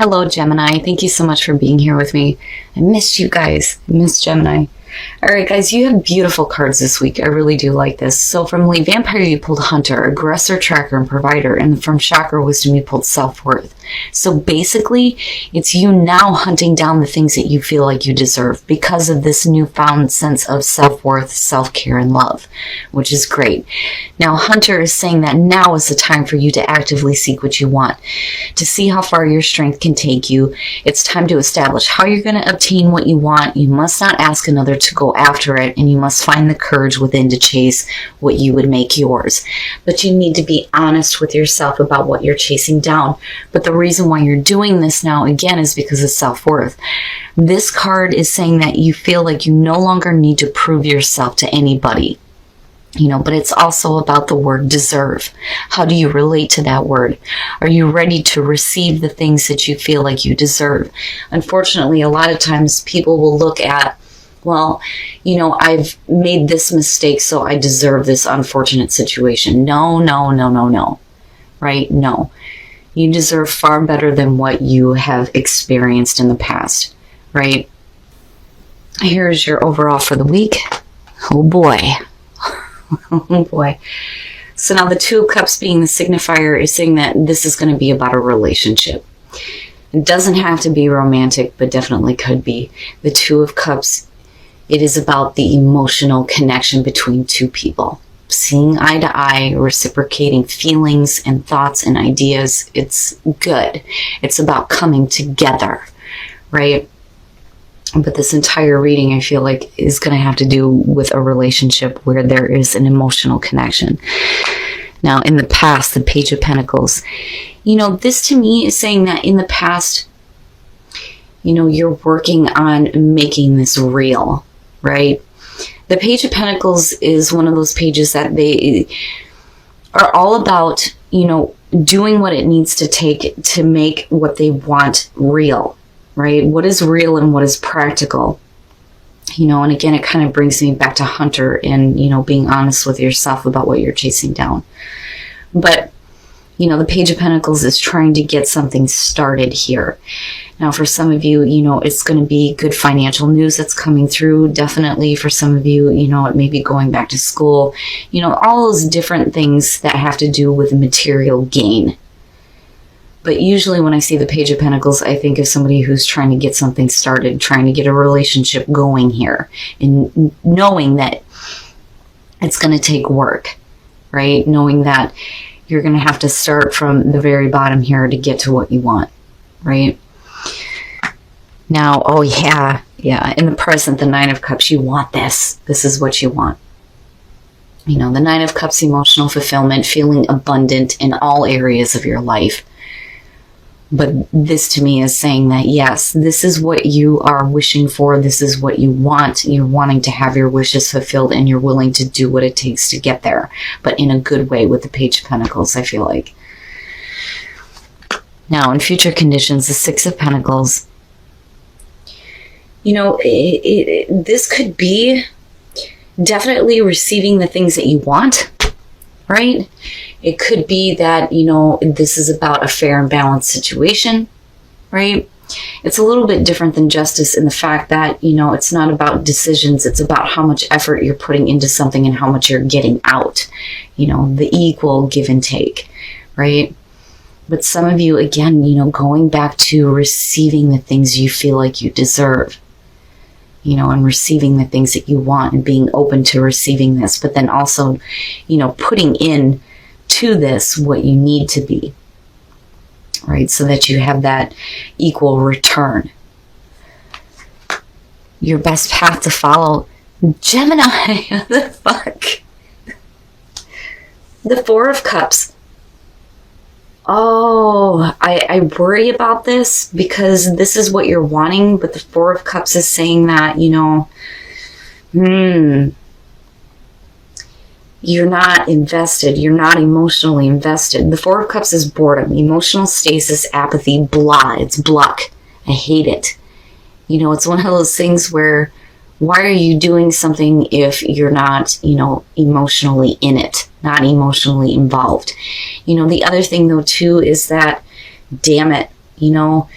Hello, Gemini. Thank you so much for being here with me. I missed you guys. I missed Gemini. All right, guys, you have beautiful cards this week. I really do like this. So from Late Vampire, you pulled Hunter, Aggressor, Tracker, and Provider. And from Chakra Wisdom, you pulled Self-Worth. So basically, it's you now hunting down the things that you feel like you deserve because of this newfound sense of self-worth, self-care, and love, which is great. Now, Hunter is saying that now is the time for you to actively seek what you want, to see how far your strength can take you. It's time to establish how you're going to obtain what you want. You must not ask another to go after it, and you must find the courage within to chase what you would make yours. But you need to be honest with yourself about what you're chasing down. But the reason why you're doing this now, again, is because of self-worth. This card is saying that you feel like you no longer need to prove yourself to anybody. But it's also about the word deserve. How do you relate to that word? Are you ready to receive the things that you feel like you deserve? Unfortunately, a lot of times people will look at, well, I've made this mistake, so I deserve this unfortunate situation. No, right? No. You deserve far better than what you have experienced in the past, right? Here's your overall for the week. Oh boy. Oh boy. So now the Two of Cups being the signifier is saying that this is going to be about a relationship. It doesn't have to be romantic, but definitely could be. The Two of Cups, it is about the emotional connection between two people. Seeing eye to eye, reciprocating feelings and thoughts and ideas. It's good. It's about coming together, right? But this entire reading, I feel like, is going to have to do with a relationship where there is an emotional connection. Now, in the past, the Page of Pentacles, this to me is saying that in the past, you're working on making this real, right? The Page of Pentacles is one of those pages that they are all about, doing what it needs to take to make what they want real. Right? What is real and what is practical? And again, it kind of brings me back to Hunter and, being honest with yourself about what you're chasing down. But, the Page of Pentacles is trying to get something started here. Now, for some of you, it's going to be good financial news that's coming through. Definitely for some of you, it may be going back to school. All those different things that have to do with material gain. But usually when I see the Page of Pentacles, I think of somebody who's trying to get something started, trying to get a relationship going here, and knowing that it's going to take work, right? Knowing that you're going to have to start from the very bottom here to get to what you want, right? Now, oh yeah, in the present, the Nine of Cups, you want this. This is what you want. The Nine of Cups, emotional fulfillment, feeling abundant in all areas of your life. But this to me is saying that, yes, this is what you are wishing for. This is what you want. You're wanting to have your wishes fulfilled, and you're willing to do what it takes to get there. But in a good way with the Page of Pentacles, I feel like. Now, in future conditions, the Six of Pentacles. This could be definitely receiving the things that you want, right? It could be that, this is about a fair and balanced situation, right? It's a little bit different than justice in the fact that, it's not about decisions. It's about how much effort you're putting into something and how much you're getting out, the equal give and take, right? But some of you, again, going back to receiving the things you feel like you deserve, and receiving the things that you want and being open to receiving this, but then also, putting in to this what you need to be, right? So that you have that equal return. Your best path to follow. Gemini, what the fuck? The Four of Cups. Oh, I worry about this because this is what you're wanting, but the Four of Cups is saying that, you're not invested. You're not emotionally invested. The Four of Cups is boredom, emotional stasis, apathy, blah. It's bluck. I hate it. It's one of those things where, why are you doing something if you're not, emotionally in it, not emotionally involved? The other thing, though, too, is that, damn it, You know,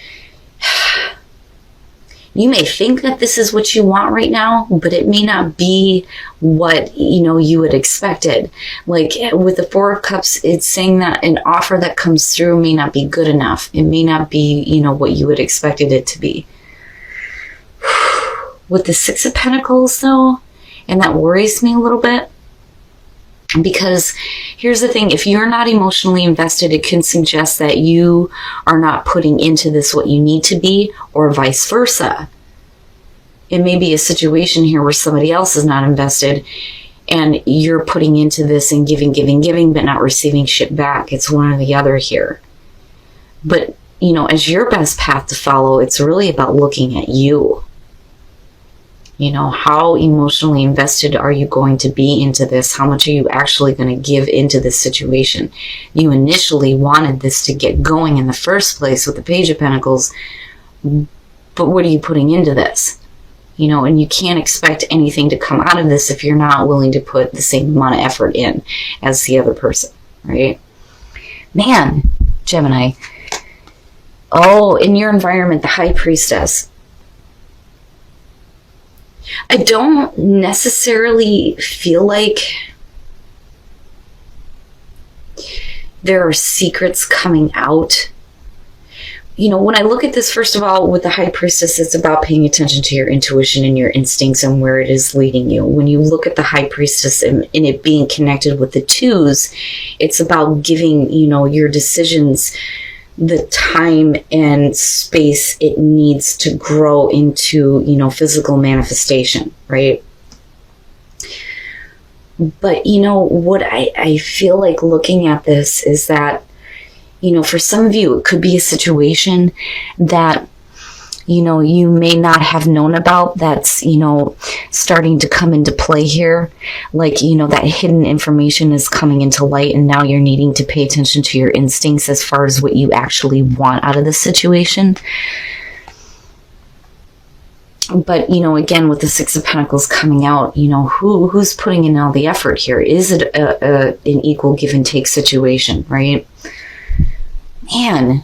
you may think that this is what you want right now, but it may not be what, you had expected. Like with the Four of Cups, it's saying that an offer that comes through may not be good enough. It may not be, what you had expected it to be. With the Six of Pentacles, though, and that worries me a little bit, because here's the thing, if you're not emotionally invested, it can suggest that you are not putting into this what you need to be, or vice versa. It may be a situation here where somebody else is not invested and you're putting into this and giving, but not receiving shit back. It's one or the other here. But, as your best path to follow, it's really about looking at you. How emotionally invested are you going to be into this? How much are you actually going to give into this situation? You initially wanted this to get going in the first place with the Page of Pentacles, but what are you putting into this? And you can't expect anything to come out of this if you're not willing to put the same amount of effort in as the other person, right? Man, Gemini. Oh, in your environment, the High Priestess. I don't necessarily feel like there are secrets coming out. When I look at this, first of all, with the High Priestess, it's about paying attention to your intuition and your instincts and where it is leading you. When you look at the High Priestess and it being connected with the twos, it's about giving, your decisions the time and space it needs to grow into, physical manifestation, right? But, what I feel like looking at this is that, for some of you, it could be a situation that, you may not have known about that's, starting to come into play here. Like, that hidden information is coming into light and now you're needing to pay attention to your instincts as far as what you actually want out of the situation. But, again, with the Six of Pentacles coming out, who's putting in all the effort here? Is it an equal give and take situation, right? Man,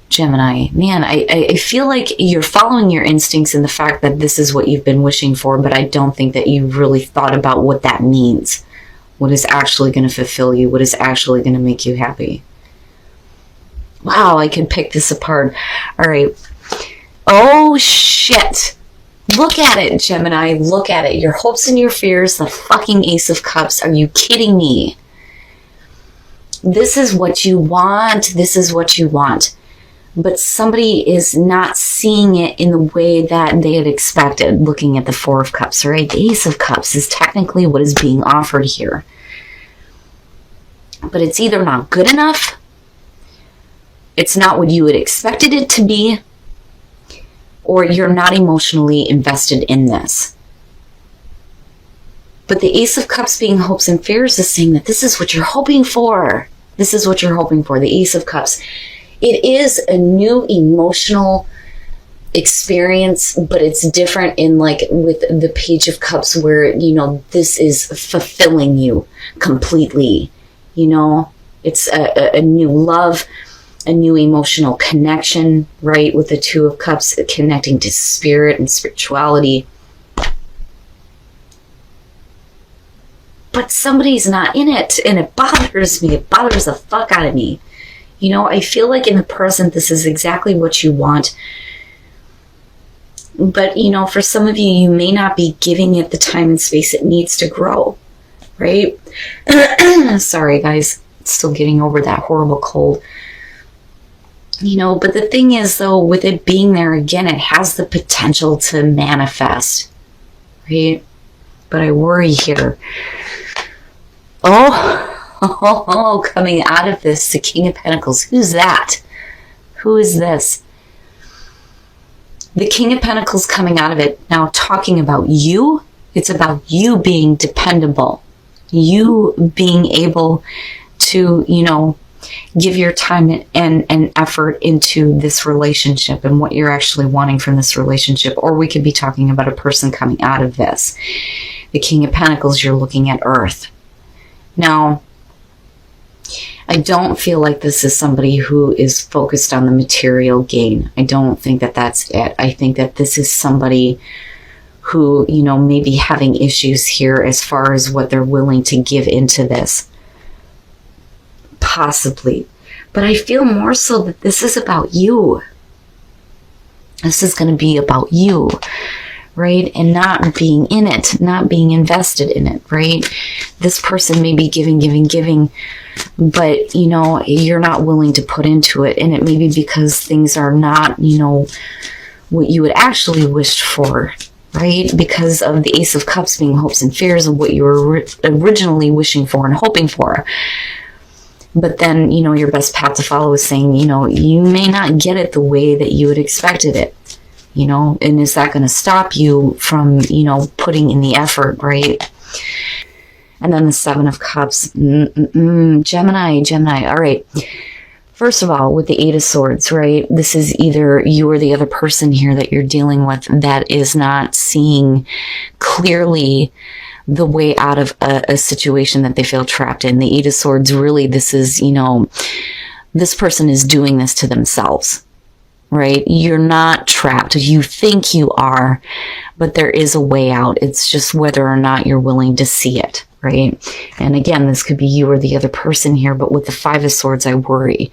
Gemini, I feel like you're following your instincts in the fact that this is what you've been wishing for, but I don't think that you've really thought about what that means. What is actually going to fulfill you? What is actually going to make you happy? Wow, I can pick this apart. All right. Oh, shit. Look at it, Gemini. Look at it. Your hopes and your fears, the fucking Ace of Cups. Are you kidding me? This is what you want. This is what you want. But somebody is not seeing it in the way that they had expected, looking at the Four of Cups, right? The Ace of Cups is technically what is being offered here. But it's either not good enough, it's not what you had expected it to be, or you're not emotionally invested in this. But the Ace of Cups being hopes and fears is saying that this is what you're hoping for. This is what you're hoping for, the Ace of Cups. It is a new emotional experience, but it's different in like with the Page of Cups where, this is fulfilling you completely. It's a new love, a new emotional connection, right? With the Two of Cups connecting to spirit and spirituality. But somebody's not in it, and it bothers me. It bothers the fuck out of me. I feel like in the present, this is exactly what you want. But, for some of you, you may not be giving it the time and space it needs to grow, right? Sorry, guys. Still getting over that horrible cold. But the thing is, though, with it being there, again, it has the potential to manifest, right? But I worry here. Oh, coming out of this, the King of Pentacles. Who's that? Who is this? The King of Pentacles coming out of it. Now, talking about you, it's about you being dependable. You being able to, give your time and effort into this relationship and what you're actually wanting from this relationship. Or we could be talking about a person coming out of this. The King of Pentacles, you're looking at Earth. Now, I don't feel like this is somebody who is focused on the material gain. I don't think that that's it. I think that this is somebody who, you know, may be having issues here as far as what they're willing to give into this. Possibly. But I feel more so that this is about you. This is going to be about you, right? And not being in it, not being invested in it, right? This person may be giving, but, you know, you're not willing to put into it. And it may be because things are not, you know, what you would actually wished for, right? Because of the Ace of Cups being hopes and fears of what you were originally wishing for and hoping for. But then, you know, your best path to follow is saying, you know, you may not get it the way that you had expected it, you know, and is that going to stop you from, you know, putting in the effort, right? And then the Seven of Cups, Gemini. All right. First of all, with the Eight of Swords, right? This is either you or the other person here that you're dealing with that is not seeing clearly the way out of a situation that they feel trapped in. The Eight of Swords, really, this is, you know, this person is doing this to themselves, right? You're not trapped. You think you are, but there is a way out. It's just whether or not you're willing to see it, right? And again, this could be you or the other person here, but with the Five of Swords, I worry.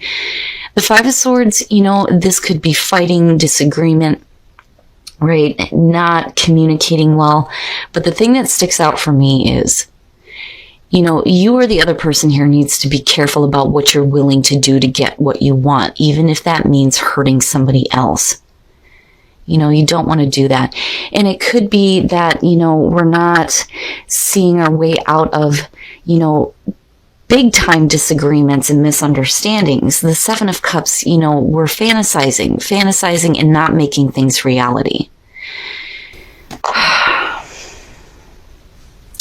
The Five of Swords, you know, this could be fighting, disagreement, right? Not communicating well. But the thing that sticks out for me is, you know, you or the other person here needs to be careful about what you're willing to do to get what you want, even if that means hurting somebody else. You know, you don't want to do that. And it could be that, you know, we're not seeing our way out of, you know, big time disagreements and misunderstandings. The Seven of Cups, you know, we're fantasizing and not making things reality.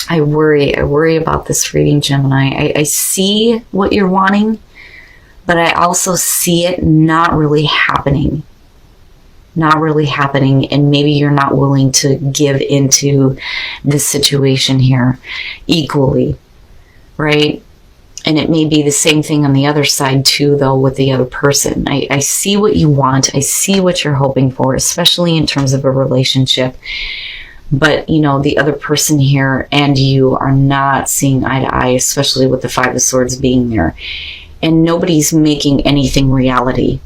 I worry about this reading, Gemini. I see what you're wanting, but I also see it not really happening. And maybe you're not willing to give into this situation here equally, right? And it may be the same thing on the other side too, though, with the other person. I see what you want. I see what you're hoping for, especially in terms of a relationship. But, you know, the other person here and you are not seeing eye to eye, especially with the Five of Swords being there. And nobody's making anything reality,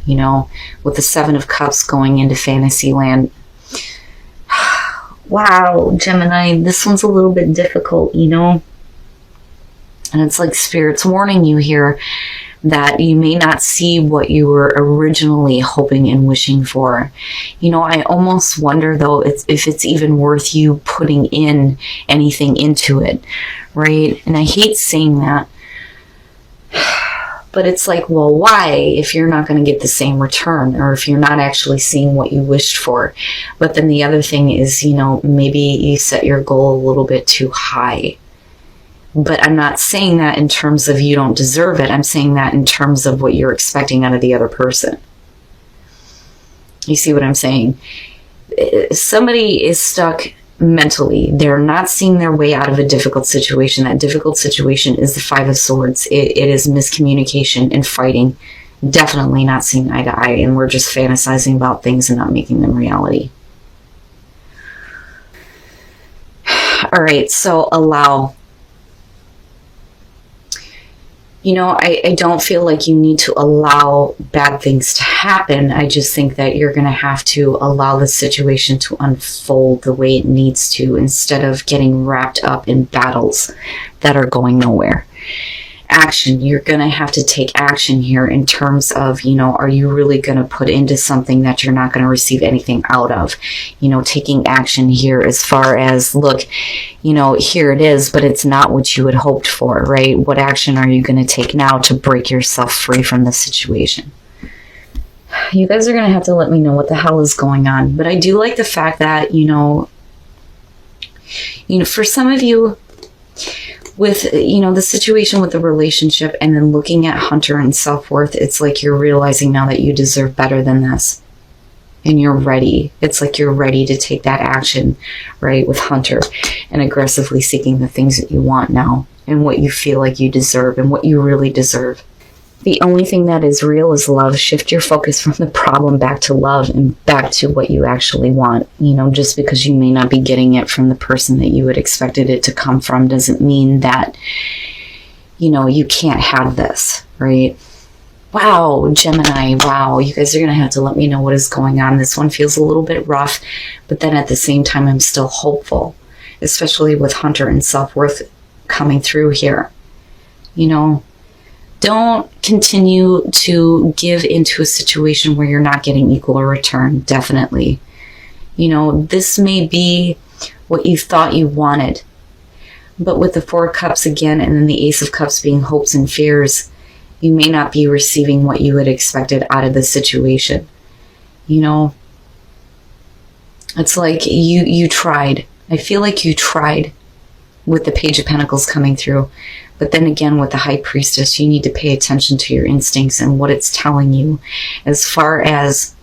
you know, with the Seven of Cups going into fantasy land. Wow, Gemini, this one's a little bit difficult, you know. And it's like Spirit's warning you here that you may not see what you were originally hoping and wishing for. You know, I almost wonder, though, if it's even worth you putting in anything into it, right? And I hate saying that. But it's like, well, why if you're not going to get the same return, or if you're not actually seeing what you wished for? But then the other thing is, you know, maybe you set your goal a little bit too high. But I'm not saying that in terms of you don't deserve it. I'm saying that in terms of what you're expecting out of the other person. You see what I'm saying? Somebody is stuck mentally. They're not seeing their way out of a difficult situation. That difficult situation is the Five of Swords. It is miscommunication and fighting. Definitely not seeing eye to eye. And we're just fantasizing about things and not making them reality. All right, so allow. You know, I don't feel like you need to allow bad things to happen. I just think that you're going to have to allow the situation to unfold the way it needs to, instead of getting wrapped up in battles that are going nowhere. Action. You're going to have to take action here in terms of, you know, are you really going to put into something that you're not going to receive anything out of? You know, taking action here as far as, look, you know, here it is, but it's not what you had hoped for, right? What action are you going to take now to break yourself free from this situation? You guys are going to have to let me know what the hell is going on. But I do like the fact that, you know, for some of you, with, you know, the situation with the relationship and then looking at Hunter and self-worth, it's like you're realizing now that you deserve better than this. And you're ready. It's like you're ready to take that action, right, with Hunter, and aggressively seeking the things that you want now. and what you feel like you deserve and what you really deserve. The only thing that is real is love. Shift your focus from the problem back to love and back to what you actually want. Just because you may not be getting it from the person that you had expected it to come from doesn't mean that, you can't have this, right? Wow, Gemini, wow. You guys are going to have to let me know what is going on. This one feels a little bit rough, but then at the same time, I'm still hopeful, especially with Hunter and self-worth coming through here. Don't continue to give into a situation where you're not getting equal return, definitely. This may be what you thought you wanted, but with the Four of Cups again and then the Ace of Cups being hopes and fears, you may not be receiving what you had expected out of the situation. It's like you tried. I feel like you tried with the Page of Pentacles coming through. But then again, with the High Priestess, you need to pay attention to your instincts and what it's telling you as far as,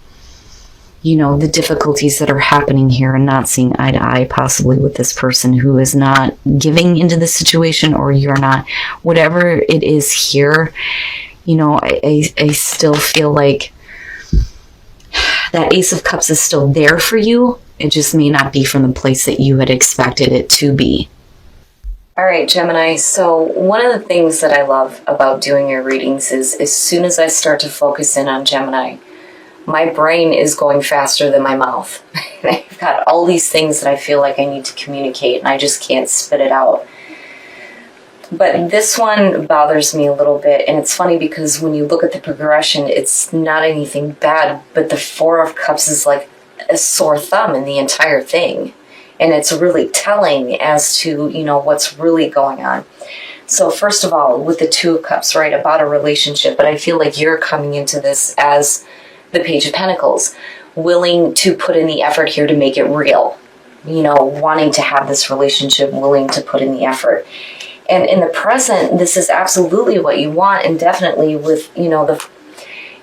the difficulties that are happening here and not seeing eye to eye possibly with this person who is not giving into the situation, or you're not, whatever it is here. I still feel like that Ace of Cups is still there for you. It just may not be from the place that you had expected it to be. All right, Gemini, so one of the things that I love about doing your readings is as soon as I start to focus in on Gemini, my brain is going faster than my mouth. I've got all these things that I feel like I need to communicate, and I just can't spit it out. But this one bothers me a little bit, and it's funny because when you look at the progression, it's not anything bad, but the Four of Cups is like a sore thumb in the entire thing. And it's really telling as to, what's really going on. So first of all, with the Two of Cups, right, about a relationship, but I feel like you're coming into this as the Page of Pentacles, willing to put in the effort here to make it real. Wanting to have this relationship, willing to put in the effort. And in the present, this is absolutely what you want, and definitely with, the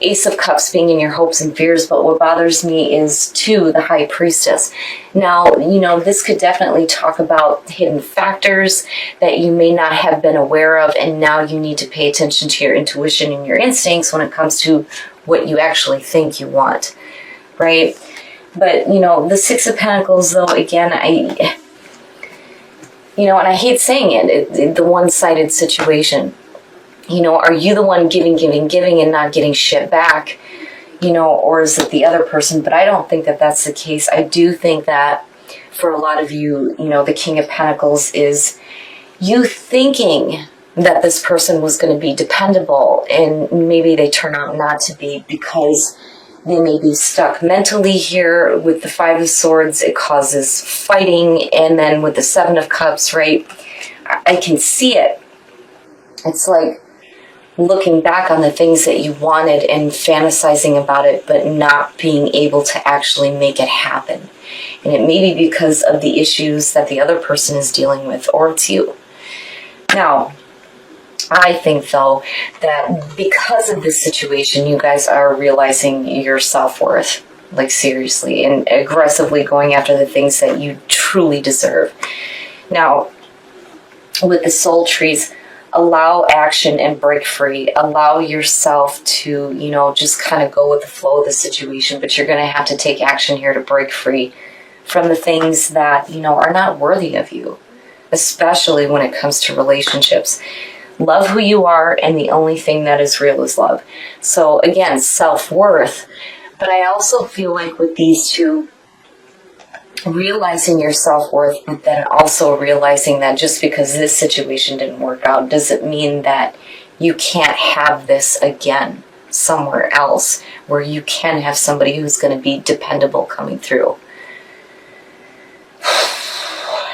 Ace of Cups being in your hopes and fears, but what bothers me is, too, the High Priestess. Now, this could definitely talk about hidden factors that you may not have been aware of, and now you need to pay attention to your intuition and your instincts when it comes to what you actually think you want, right? But, the Six of Pentacles, though, again, and I hate saying it, the one-sided situation. Are you the one giving and not getting shit back? Or is it the other person? But I don't think that that's the case. I do think that for a lot of you, the King of Pentacles is you thinking that this person was going to be dependable, and maybe they turn out not to be because they may be stuck mentally here. With the Five of Swords, it causes fighting. And then with the Seven of Cups, right, I can see it. It's like looking back on the things that you wanted and fantasizing about it, but not being able to actually make it happen. And it may be because of the issues that the other person is dealing with, or it's you. Now, I think, though, that because of this situation, you guys are realizing your self-worth, like seriously, and aggressively going after the things that you truly deserve. Now, with the soul trees, allow action and break free. Allow yourself to, just kind of go with the flow of the situation, but you're going to have to take action here to break free from the things that, are not worthy of you, especially when it comes to relationships. Love who you are, and the only thing that is real is love. So again, self-worth. But I also feel like with these two, realizing your self-worth, but then also realizing that just because this situation didn't work out doesn't mean that you can't have this again somewhere else where you can have somebody who's going to be dependable coming through.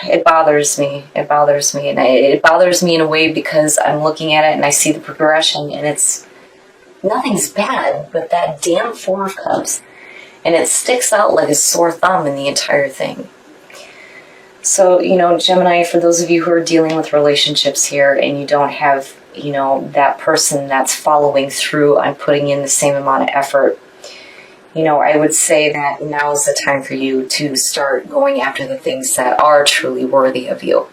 It bothers me. It bothers me. And it bothers me in a way because I'm looking at it and I see the progression, and it's nothing's bad, but that damn Four of Cups, and it sticks out like a sore thumb in the entire thing. So, Gemini, for those of you who are dealing with relationships here and you don't have, that person that's following through on putting in the same amount of effort, I would say that now is the time for you to start going after the things that are truly worthy of you.